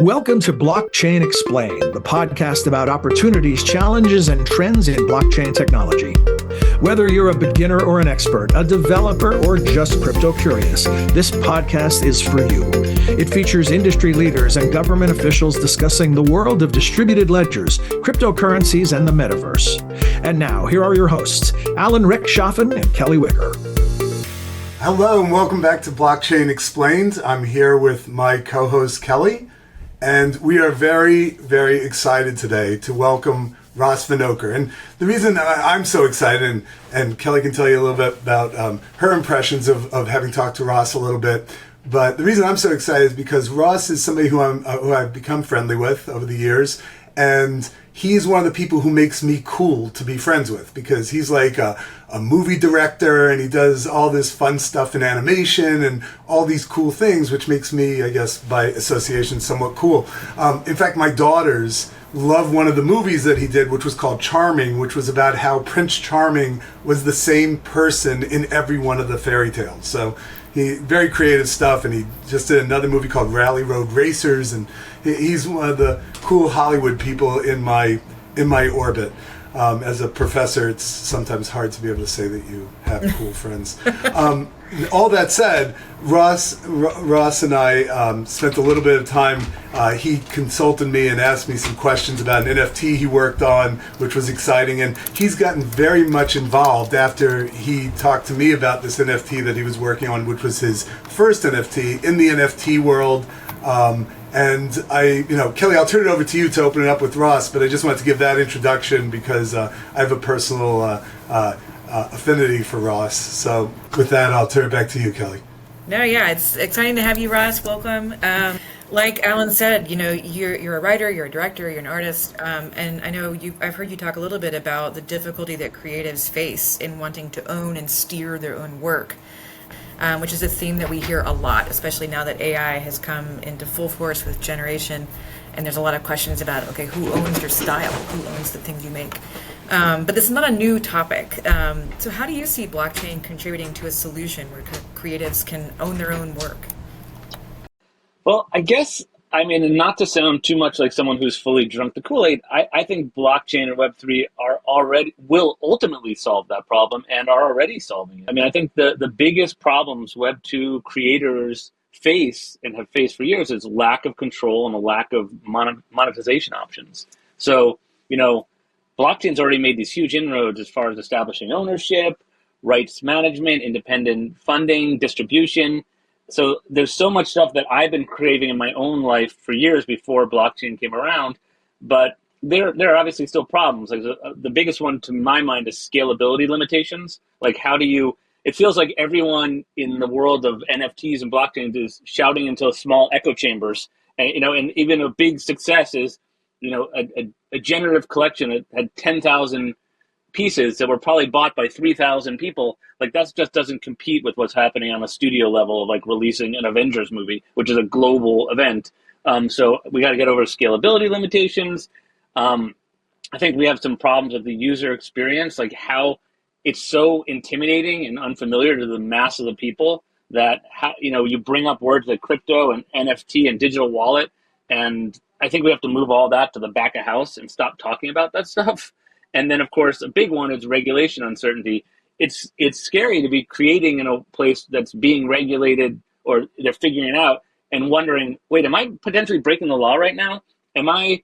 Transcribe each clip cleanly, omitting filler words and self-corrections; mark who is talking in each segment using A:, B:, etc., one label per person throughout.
A: Welcome to Blockchain Explained, the podcast about opportunities, challenges, and trends in blockchain technology. Whether you're a beginner or an expert, a developer or just crypto curious, this podcast is for you. It features industry leaders and government officials discussing the world of distributed ledgers, cryptocurrencies, and the metaverse. And now, here are your hosts, Alan Rechtschaffen and Kelly Wicker.
B: Hello and welcome back to Blockchain Explained. I'm here with my co-host Kelly, and we are very, very excited today to welcome Ross Vinokur. And the reason I'm so excited, and Kelly can tell you a little bit about her impressions of having talked to Ross a little bit, but the reason I'm so excited is because Ross is somebody who I've become friendly with over the years, and he's one of the people who makes me cool to be friends with, because he's like a movie director and he does all this fun stuff in animation and all these cool things, which makes me, I guess, by association, somewhat cool. In fact, my daughters love one of the movies that he did, which was called Charming, which was about how Prince Charming was the same person in every one of the fairy tales. So he very creative stuff, and he just did another movie called Rally Road Racers, and he's one of the cool Hollywood people in my orbit. As a professor, it's sometimes hard to be able to say that you have cool friends. All that said, Ross and I spent a little bit of time. He consulted me and asked me some questions about an NFT he worked on, which was exciting. And he's gotten very much involved after he talked to me about this NFT that he was working on, which was his first NFT in the NFT world. And Kelly, I'll turn it over to you to open it up with Ross, but I just wanted to give that introduction because I have a personal affinity for Ross. So with that, I'll turn it back to you, Kelly.
C: No, yeah, it's exciting to have you, Ross. Welcome. Like Alan said, you're a writer, you're a director, you're an artist, and I know I've heard you talk a little bit about the difficulty that creatives face in wanting to own and steer their own work. Which is a theme that we hear a lot, especially now that AI has come into full force with generation, and there's a lot of questions about, okay, who owns your style? Who owns the things you make? But this is not a new topic. So how do you see blockchain contributing to a solution where creatives can own their own work?
D: Well, I guess, not to sound too much like someone who's fully drunk the Kool-Aid, I think blockchain and Web3 will ultimately solve that problem and are already solving it. I think the biggest problems Web2 creators face and have faced for years is lack of control and a lack of monetization options. So, blockchain's already made these huge inroads as far as establishing ownership, rights management, independent funding, distribution. So there's so much stuff that I've been craving in my own life for years before blockchain came around, but there are obviously still problems. Like the biggest one to my mind is scalability limitations. Like it feels like everyone in the world of NFTs and blockchain is shouting into small echo chambers. And even a big success is, a generative collection that had 10,000 pieces that were probably bought by 3,000 people. Like that just doesn't compete with what's happening on a studio level of like releasing an Avengers movie, which is a global event. So we got to get over scalability limitations. I think we have some problems with the user experience, like how it's so intimidating and unfamiliar to the mass of the people that you bring up words like crypto and NFT and digital wallet, and I think we have to move all that to the back of house and stop talking about that stuff. And then, of course, a big one is regulation uncertainty. It's scary to be creating in a place that's being regulated, or they're figuring it out and wondering, wait, am I potentially breaking the law right now? Am I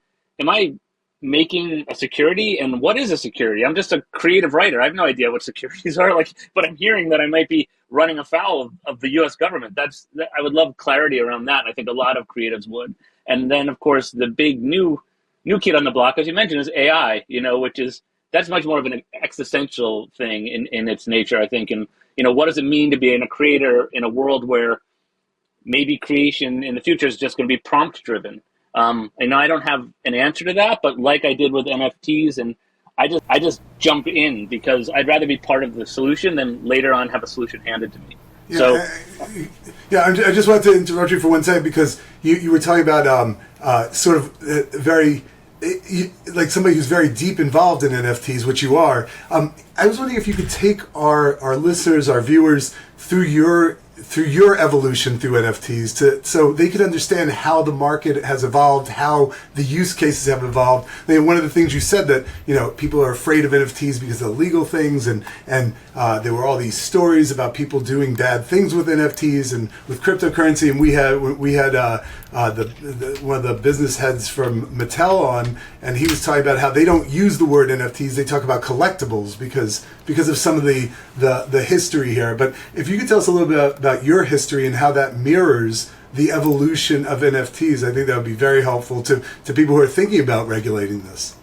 D: making a security? And what is a security? I'm just a creative writer. I have no idea what securities are, but I'm hearing that I might be running afoul of the U.S. government. I would love clarity around that. And I think a lot of creatives would. And then, of course, the big new kid on the block, as you mentioned, is AI, that's much more of an existential thing in its nature, I think. And, what does it mean to be a creator in a world where maybe creation in the future is just going to be prompt driven? I don't have an answer to that, but like I did with NFTs, and I just jump in because I'd rather be part of the solution than later on have a solution handed to me.
B: I just wanted to interrupt you for one second, because you were talking about very like somebody who's very deep involved in NFTs, which you are. I was wondering if you could take our listeners, our viewers, through your through your evolution through NFTs, so they could understand how the market has evolved, how the use cases have evolved. I mean, one of the things you said that people are afraid of NFTs because of legal things, and there were all these stories about people doing bad things with NFTs and with cryptocurrency. And we had one of the business heads from Mattel on, and he was talking about how they don't use the word NFTs; they talk about collectibles because of some of the history here. But if you could tell us a little bit about your history and how that mirrors the evolution of NFTs, I think that would be very helpful to people who are thinking about regulating this.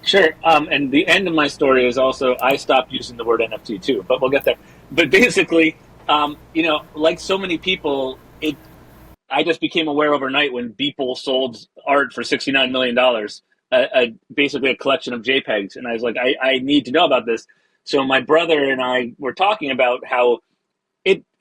D: Sure. And the end of my story is also I stopped using the word NFT too, but we'll get there. But basically, like so many people, I just became aware overnight when Beeple sold art for $69 million, basically a collection of JPEGs. And I was like, I need to know about this. So my brother and I were talking about how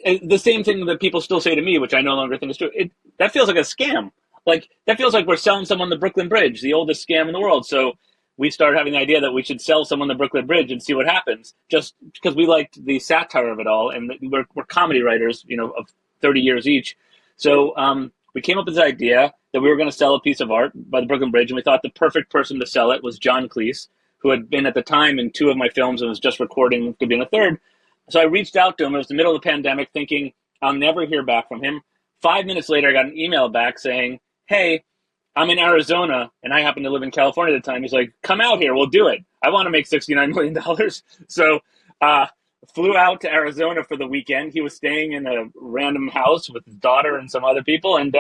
D: the same thing that people still say to me, which I no longer think is true. That feels like a scam. Like that feels like we're selling someone the Brooklyn Bridge, the oldest scam in the world. So we started having the idea that we should sell someone the Brooklyn Bridge and see what happens, just because we liked the satire of it all, and we're comedy writers, of 30 years each. So we came up with this idea that we were going to sell a piece of art by the Brooklyn Bridge, and we thought the perfect person to sell it was John Cleese, who had been at the time in 2 of my films and was just recording to be in a third. So I reached out to him. It was the middle of the pandemic, thinking I'll never hear back from him. 5 minutes later, I got an email back saying, hey, I'm in Arizona, and I happen to live in California at the time. He's like, come out here. We'll do it. I want to make $69 million. So flew out to Arizona for the weekend. He was staying in a random house with his daughter and some other people, and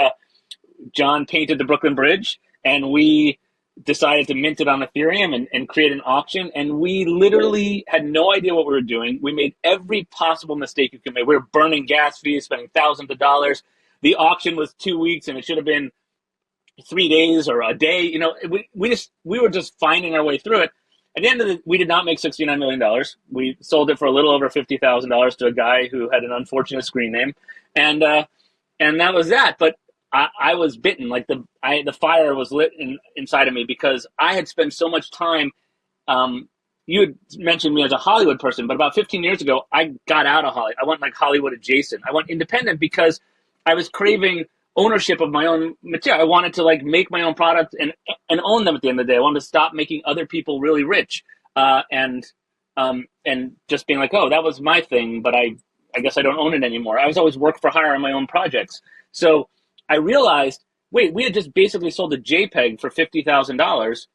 D: John painted the Brooklyn Bridge, and we decided to mint it on Ethereum and create an auction. And we literally had no idea what we were doing. We made every possible mistake you could make. We were burning gas fees, spending thousands of dollars. The auction was 2 weeks, and it should have been 3 days or a day. We were just finding our way through it. At the end of it, we did not make $69 million. We sold it for a little over $50,000 to a guy who had an unfortunate screen name. And that was that. But I was bitten. Like the fire was lit inside of me because I had spent so much time. You had mentioned me as a Hollywood person, but about 15 years ago, I got out of Hollywood. I went like Hollywood adjacent. I went independent because I was craving ownership of my own material. I wanted to make my own product and own them at the end of the day. I wanted to stop making other people really rich and just being like, oh, that was my thing, but I guess I don't own it anymore. I was always work for hire on my own projects. So I realized, wait, we had just basically sold a JPEG for $50,000,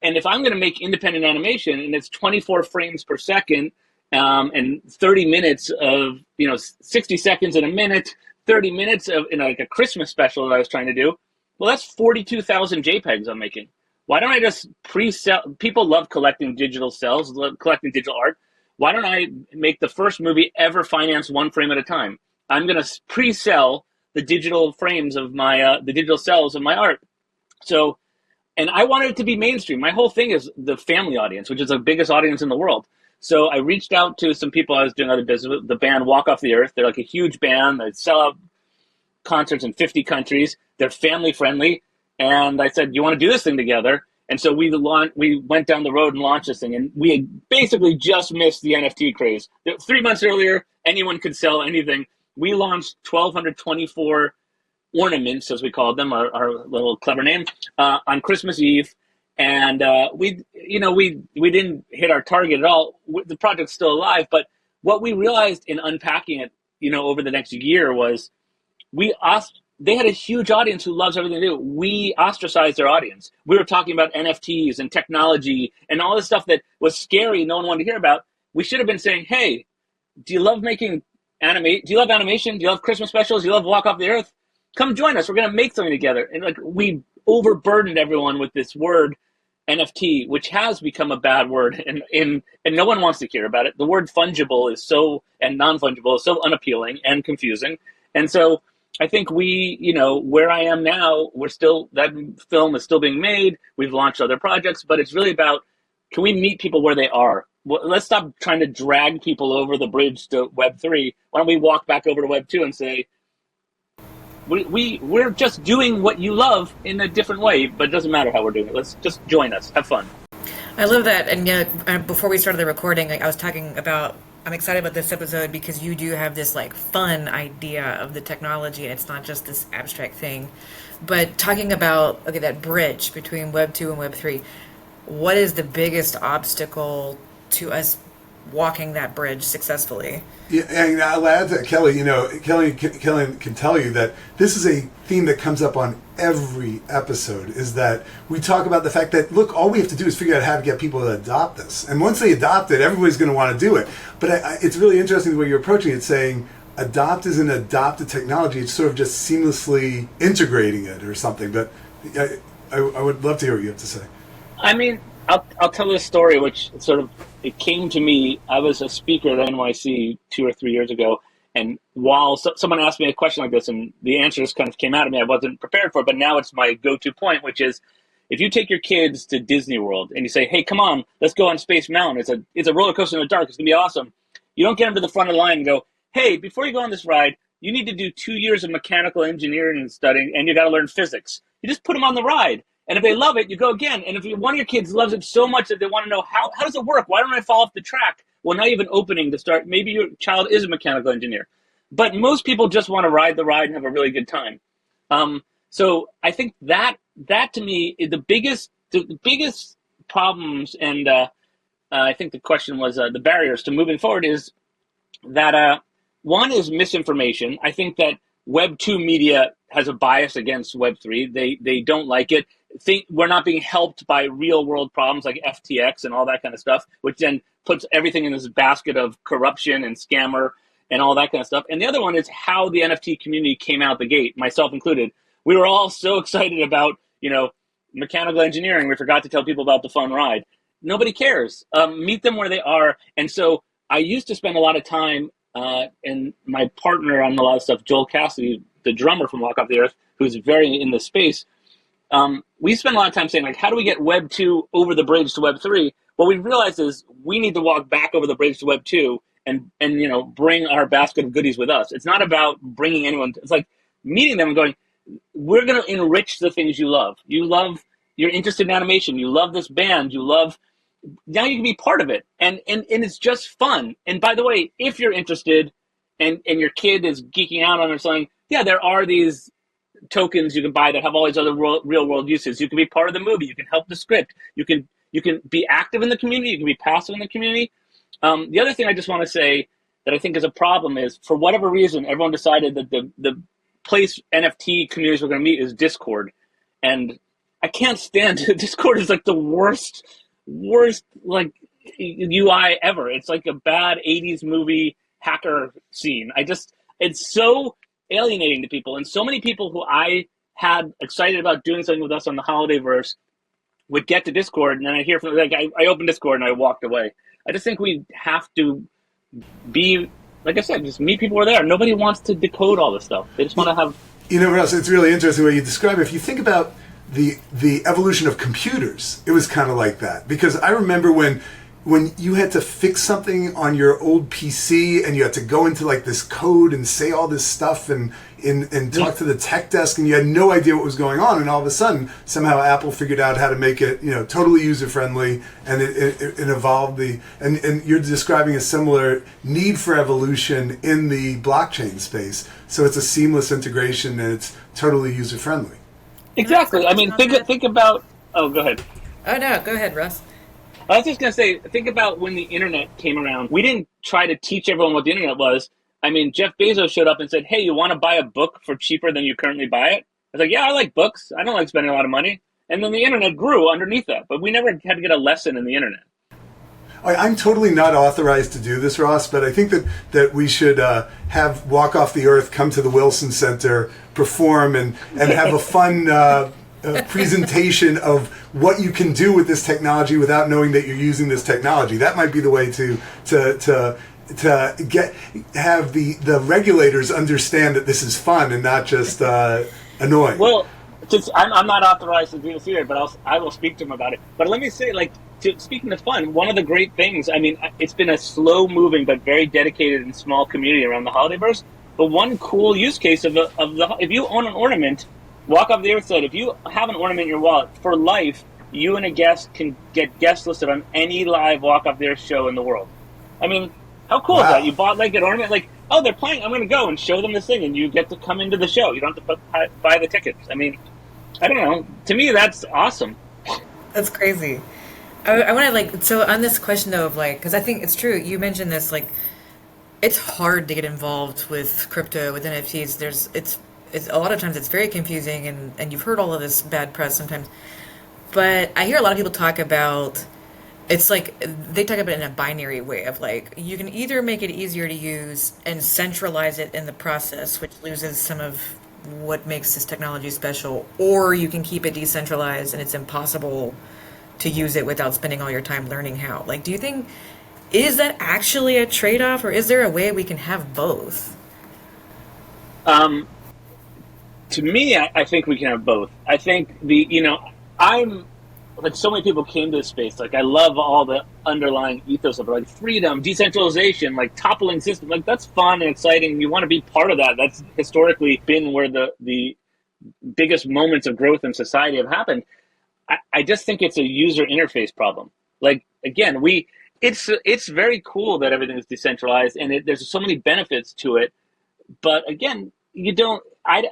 D: and if I'm going to make independent animation and it's 24 frames per second and 30 minutes of, 60 seconds in a minute, 30 minutes of like a Christmas special that I was trying to do, well, that's 42,000 JPEGs I'm making. Why don't I just pre-sell? People love collecting digital cells, love collecting digital art. Why don't I make the first movie ever finance 1 frame at a time? I'm going to pre-sell the digital frames of my, the digital cells of my art. So, and I wanted it to be mainstream. My whole thing is the family audience, which is the biggest audience in the world. So I reached out to some people I was doing other business with, the band Walk Off the Earth. They're like a huge band. They sell out concerts in 50 countries. They're family friendly. And I said, you want to do this thing together? And so we went down the road and launched this thing. And we had basically just missed the NFT craze. 3 months earlier, anyone could sell anything. We launched 1,224 ornaments, as we called them, our little clever name, on Christmas Eve. And we didn't hit our target at all. The project's still alive. But what we realized in unpacking it, over the next year was they had a huge audience who loves everything they do. We ostracized their audience. We were talking about NFTs and technology and all this stuff that was scary. No one wanted to hear about. We should have been saying, hey, do you love making do you love animation? Do you love Christmas specials? Do you love Walk Off the Earth? Come join us. We're going to make something together. And we overburdened everyone with this word NFT, which has become a bad word, and no one wants to hear about it. The word fungible and non-fungible is so unappealing and confusing. And so I think where I am now, that film is still being made. We've launched other projects, but it's really about, can we meet people where they are? Well, let's stop trying to drag people over the bridge to Web3. Why don't we walk back over to Web2 and say, we're just doing what you love in a different way, but it doesn't matter how we're doing it. Let's just join us, have fun.
C: I love that. And before we started the recording, I was talking about I'm excited about this episode because you do have this like fun idea of the technology, and it's not just this abstract thing. But talking about, okay, that bridge between Web 2 and Web 3, what is the biggest obstacle to us walking that bridge successfully?
B: Yeah, and I'll add to Kelly. Kelly can tell you that this is a theme that comes up on every episode. Is that we talk about the fact that, look, all we have to do is figure out how to get people to adopt this, and once they adopt it, everybody's going to want to do it. But it's really interesting the way you're approaching it, saying adopt isn't adopted technology; it's sort of just seamlessly integrating it or something. But I would love to hear what you have to say.
D: I mean, I'll tell this story, which sort of, it came to me. I was a speaker at NYC 2 or 3 years ago, and while someone asked me a question like this, and the answers kind of came out of me, I wasn't prepared for it, but now it's my go-to point, which is, if you take your kids to Disney World and you say, hey, come on, let's go on Space Mountain. It's a roller coaster in the dark. It's going to be awesome. You don't get them to the front of the line and go, hey, before you go on this ride, you need to do 2 years of mechanical engineering and studying, and you got to learn physics. You just put them on the ride. And if they love it, you go again. And if one of your kids loves it so much that they want to know, how does it work? Why don't I fall off the track? Well, now you have an opening to start. Maybe your child is a mechanical engineer. But most people just want to ride the ride and have a really good time. So I think that to me is the biggest problems, and I think the question was the barriers to moving forward is that one is misinformation. I think that Web 2 media has a bias against Web 3. They don't like it. Think we're not being helped by real world problems like FTX and all that kind of stuff, which then puts everything in this basket of corruption and scammer and all that kind of stuff. And the other one is how the NFT community came out the gate, myself included. We were all so excited about, mechanical engineering. We forgot to tell people about the fun ride. Nobody cares. Meet them where they are. And so I used to spend a lot of time, and my partner on a lot of stuff, Joel Cassidy, the drummer from Walk Off the Earth, who's very in the space, we spend a lot of time saying, like, how do we get Web 2 over the bridge to Web 3? What we realized is we need to walk back over the bridge to Web 2 and bring our basket of goodies with us. It's not about bringing anyone. It's like meeting them and going, we're going to enrich the things you love. You're interested in animation. You love this band. Now you can be part of it. And it's just fun. And by the way, if you're interested and your kid is geeking out on or something, yeah, there are these tokens you can buy that have all these other real world uses. You can be part of the movie. You can help the script. You can be active in the community. You can be passive in the community. The other thing I just want to say that I think is a problem is, for whatever reason, everyone decided that the place NFT communities were going to meet is Discord. And I can't stand it. Discord is like the worst like UI ever. It's like a bad 80s movie hacker scene. It's so alienating to people. And so many people who I had excited about doing something with us on the Holidayverse would get to Discord, and then I hear from, like, I opened Discord and I walked away. I just think we have to be, like I said, just meet people who are there. Nobody wants to decode all this stuff. They just want to have...
B: Russ, it's really interesting the way you describe it. If you think about the evolution of computers, it was kind of like that. Because I remember when you had to fix something on your old PC and you had to go into like this code and say all this stuff and talk to the tech desk, and you had no idea what was going on, and all of a sudden somehow Apple figured out how to make it totally user friendly, and it evolved and you're describing a similar need for evolution in the blockchain space. So it's a seamless integration and it's totally user friendly.
D: Exactly. I mean, think about... Oh, go ahead.
C: Oh no, go ahead, Russ.
D: I was just going to say, think about when the internet came around. We didn't try to teach everyone what the internet was. I mean, Jeff Bezos showed up and said, hey, you want to buy a book for cheaper than you currently buy it? I was like, yeah, I like books. I don't like spending a lot of money. And then the internet grew underneath that. But we never had to get a lesson in the internet.
B: I'm totally not authorized to do this, Ross, but I think that we should have Walk Off the Earth come to the Wilson Center, perform, and have a fun presentation of what you can do with this technology without knowing that you're using this technology. That might be the way to have the regulators understand that this is fun and not just annoying.
D: Well, I'm not authorized to do this here, but I will speak to them about it. But let me say, speaking of fun, one of the great things, I mean, it's been a slow-moving but very dedicated and small community around the Holidayverse. But one cool use case of if you own an ornament, Walk Off the Earth said, if you have an ornament in your wallet, for life, you and a guest can get guest listed on any live Walk Off the Earth show in the world. I mean, How cool is that?
B: Wow.
D: You bought like an ornament, like, oh, they're playing. I'm going to go and show them this thing, and you get to come into the show. You don't have to buy the tickets. I mean, I don't know. To me, that's awesome.
C: That's crazy. I want to like, so on this question though of like, because I think it's true. You mentioned this, like, it's hard to get involved with crypto, with NFTs. It's a lot of times it's very confusing, and you've heard all of this bad press sometimes. But I hear a lot of people talk about, it's like they talk about it in a binary way of like, you can either make it easier to use and centralize it in the process, which loses some of what makes this technology special, or you can keep it decentralized and it's impossible to use it without spending all your time learning how. Like, do you think, is that actually a trade-off, or is there a way we can have both?
D: Um, to me, I think we can have both. I think I'm like so many people came to this space. Like I love all the underlying ethos of it, like freedom, decentralization, like toppling system. Like that's fun and exciting. You want to be part of that. That's historically been where the biggest moments of growth in society have happened. I just think it's a user interface problem. Like again, it's very cool that everything is decentralized and there's so many benefits to it. But again, you don't. I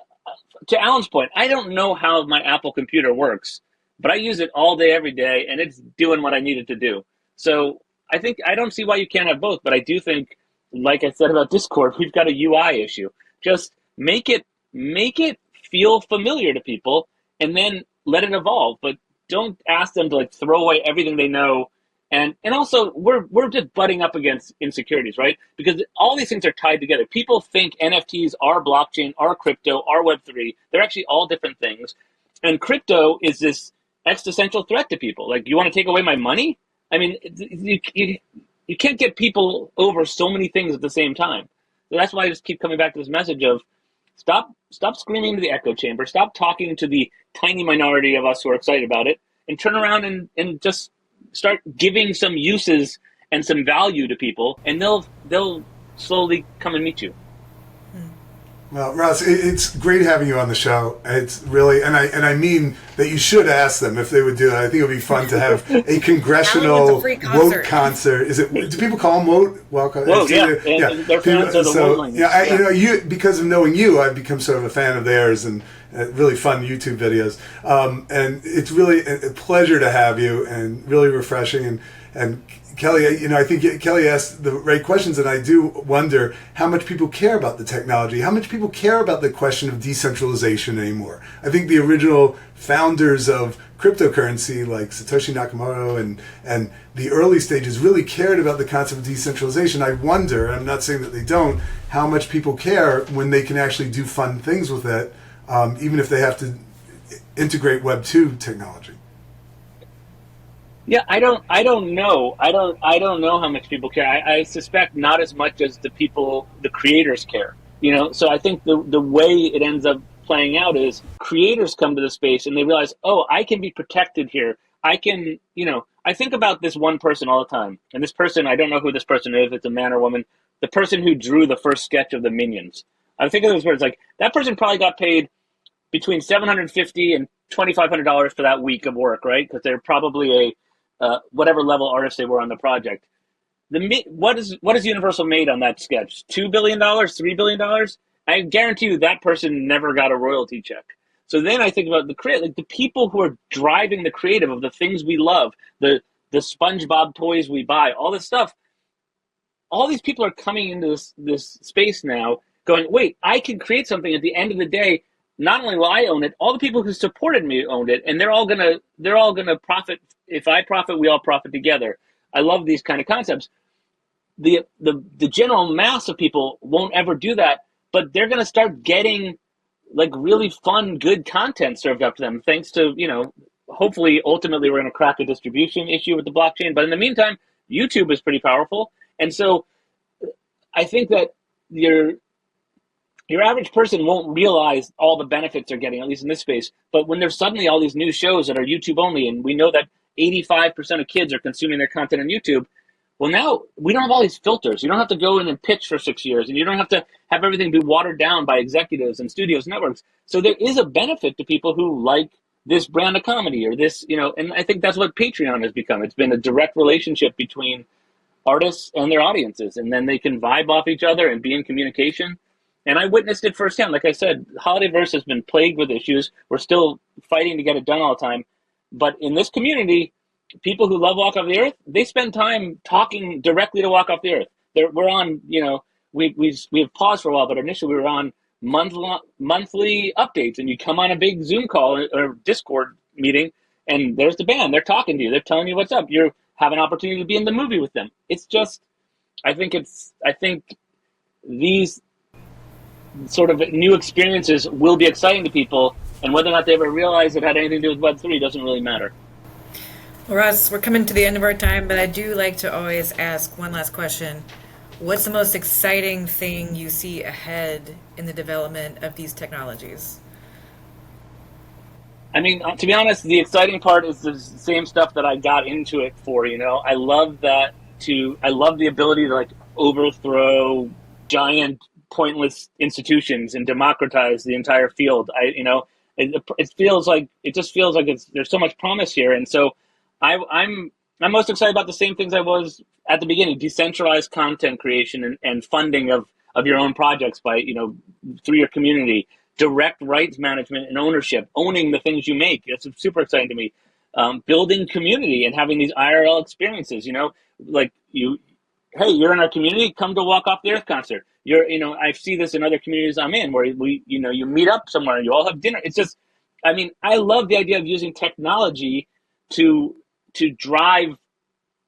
D: to Alan's point, I don't know how my Apple computer works, but I use it all day, every day, and it's doing what I need it to do. So I don't see why you can't have both, but I do think, like I said about Discord, we've got a UI issue. Just make it feel familiar to people, and then let it evolve. But don't ask them to like throw away everything they know. And also we're just butting up against insecurities, right? Because all these things are tied together. People think NFTs are blockchain, are crypto, are Web3. They're actually all different things. And crypto is this existential threat to people. Like, you want to take away my money? I mean, you can't get people over so many things at the same time. So that's why I just keep coming back to this message of stop screaming to the echo chamber, stop talking to the tiny minority of us who are excited about it, and turn around and just start giving some uses and some value to people, and they'll slowly come and meet you.
B: Well, Ross, it's great having you on the show. It's really, and I mean that you should ask them if they would do that. I think it would be fun to have a congressional woke concert. Is it? Do people call them woke?
D: Whoa, yeah, they're fans of the woke.
B: Yeah, because of knowing you, I've become sort of a fan of theirs and really fun YouTube videos. And it's really a pleasure to have you, and really refreshing. And Kelly, I think Kelly asked the right questions, and I do wonder how much people care about the technology, how much people care about the question of decentralization anymore. I think the original founders of cryptocurrency, like Satoshi Nakamoto and the early stages, really cared about the concept of decentralization. I wonder, I'm not saying that they don't, how much people care when they can actually do fun things with it, even if they have to integrate Web 2 technology.
D: Yeah, I don't know. I don't know how much people care. I suspect not as much as the creators care. So I think the way it ends up playing out is creators come to the space and they realize, oh, I can be protected here. I can, I think about this one person all the time. And this person, I don't know who this person is, if it's a man or woman, the person who drew the first sketch of the Minions. I think of those words like that person probably got paid between $750 and $2,500 for that week of work, right? Because they're probably whatever level artist they were on the project. What is Universal made on that sketch? $2 billion, $3 billion? I guarantee you that person never got a royalty check. So then I think about the people who are driving the creative of the things we love, the SpongeBob toys we buy, all this stuff. All these people are coming into this space now, going, wait, I can create something. At the end of the day, not only will I own it, all the people who supported me owned it, and they're all gonna profit. If I profit, we all profit together. I love these kind of concepts. The general mass of people won't ever do that, but they're gonna start getting like really fun, good content served up to them, thanks to, hopefully ultimately we're gonna crack a distribution issue with the blockchain. But in the meantime, YouTube is pretty powerful. And so I think that your average person won't realize all the benefits they're getting, at least in this space. But when there's suddenly all these new shows that are YouTube only, and we know that 85% of kids are consuming their content on YouTube, well, now we don't have all these filters. You don't have to go in and pitch for 6 years, and you don't have to have everything be watered down by executives and studios, networks. So there is a benefit to people who like this brand of comedy or this, and I think that's what Patreon has become. It's been a direct relationship between artists and their audiences, and then they can vibe off each other and be in communication. And I witnessed it firsthand. Like I said, Holidayverse has been plagued with issues. We're still fighting to get it done all the time. But in this community, people who love Walk Off the Earth, they spend time talking directly to Walk Off the Earth. We're on, we have paused for a while, but initially we were on monthly updates, and you come on a big Zoom call or Discord meeting, and there's the band. They're talking to you. They're telling you what's up. You have an opportunity to be in the movie with them. It's just, I think these sort of new experiences will be exciting to people, and whether or not they ever realize it had anything to do with Web3 doesn't really matter.
C: Well, Russ, we're coming to the end of our time, but I do like to always ask one last question. What's the most exciting thing you see ahead in the development of these technologies?
D: I mean, to be honest, the exciting part is the same stuff that I got into it for. I love I love the ability to overthrow giant pointless institutions and democratize the entire field. It just feels like there's so much promise here, and so I'm most excited about the same things I was at the beginning: decentralized content creation and funding of your own projects by through your community, direct rights management and ownership, owning the things you make. It's super exciting to me. Building community and having these IRL experiences. Hey, you're in our community, come to Walk Off the Earth concert. I see this in other communities I'm in where you meet up somewhere and you all have dinner. It's just, I love the idea of using technology to drive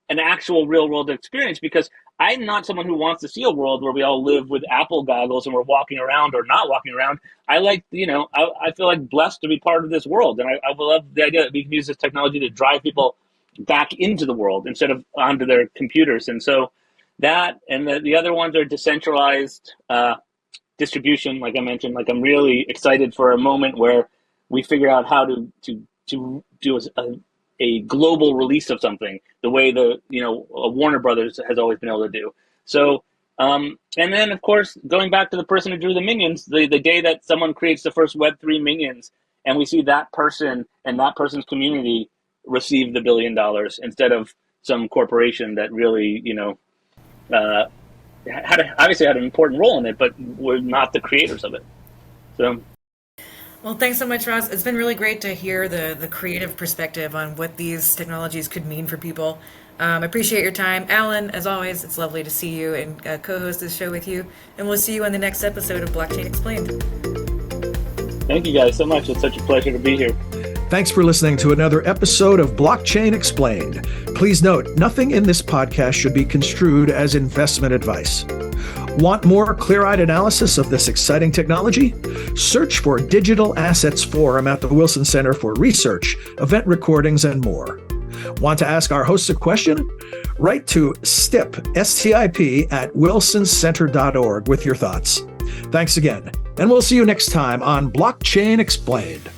D: an actual real world experience, because I'm not someone who wants to see a world where we all live with Apple goggles and we're walking around or not walking around. I feel like blessed to be part of this world. And I love the idea that we can use this technology to drive people back into the world instead of onto their computers. And so that, and the other ones are decentralized distribution. Like I mentioned, I'm really excited for a moment where we figure out how to do a global release of something, the way Warner Brothers has always been able to do. So, and then of course, going back to the person who drew the minions, the day that someone creates the first Web3 minions, and we see that person and that person's community receive the $1 billion instead of some corporation that really, obviously had an important role in it, but were not the creators of it. So.
C: Well, thanks so much, Ross. It's been really great to hear the creative perspective on what these technologies could mean for people. I appreciate your time. Alan, as always, it's lovely to see you and co-host this show with you. And we'll see you on the next episode of Blockchain Explained.
D: Thank you guys so much. It's such a pleasure to be here.
A: Thanks for listening to another episode of Blockchain Explained. Please note, nothing in this podcast should be construed as investment advice. Want more clear-eyed analysis of this exciting technology? Search for Digital Assets Forum at the Wilson Center for research, event recordings, and more. Want to ask our hosts a question? Write to STIP, S-T-I-P, at wilsoncenter.org with your thoughts. Thanks again, and we'll see you next time on Blockchain Explained.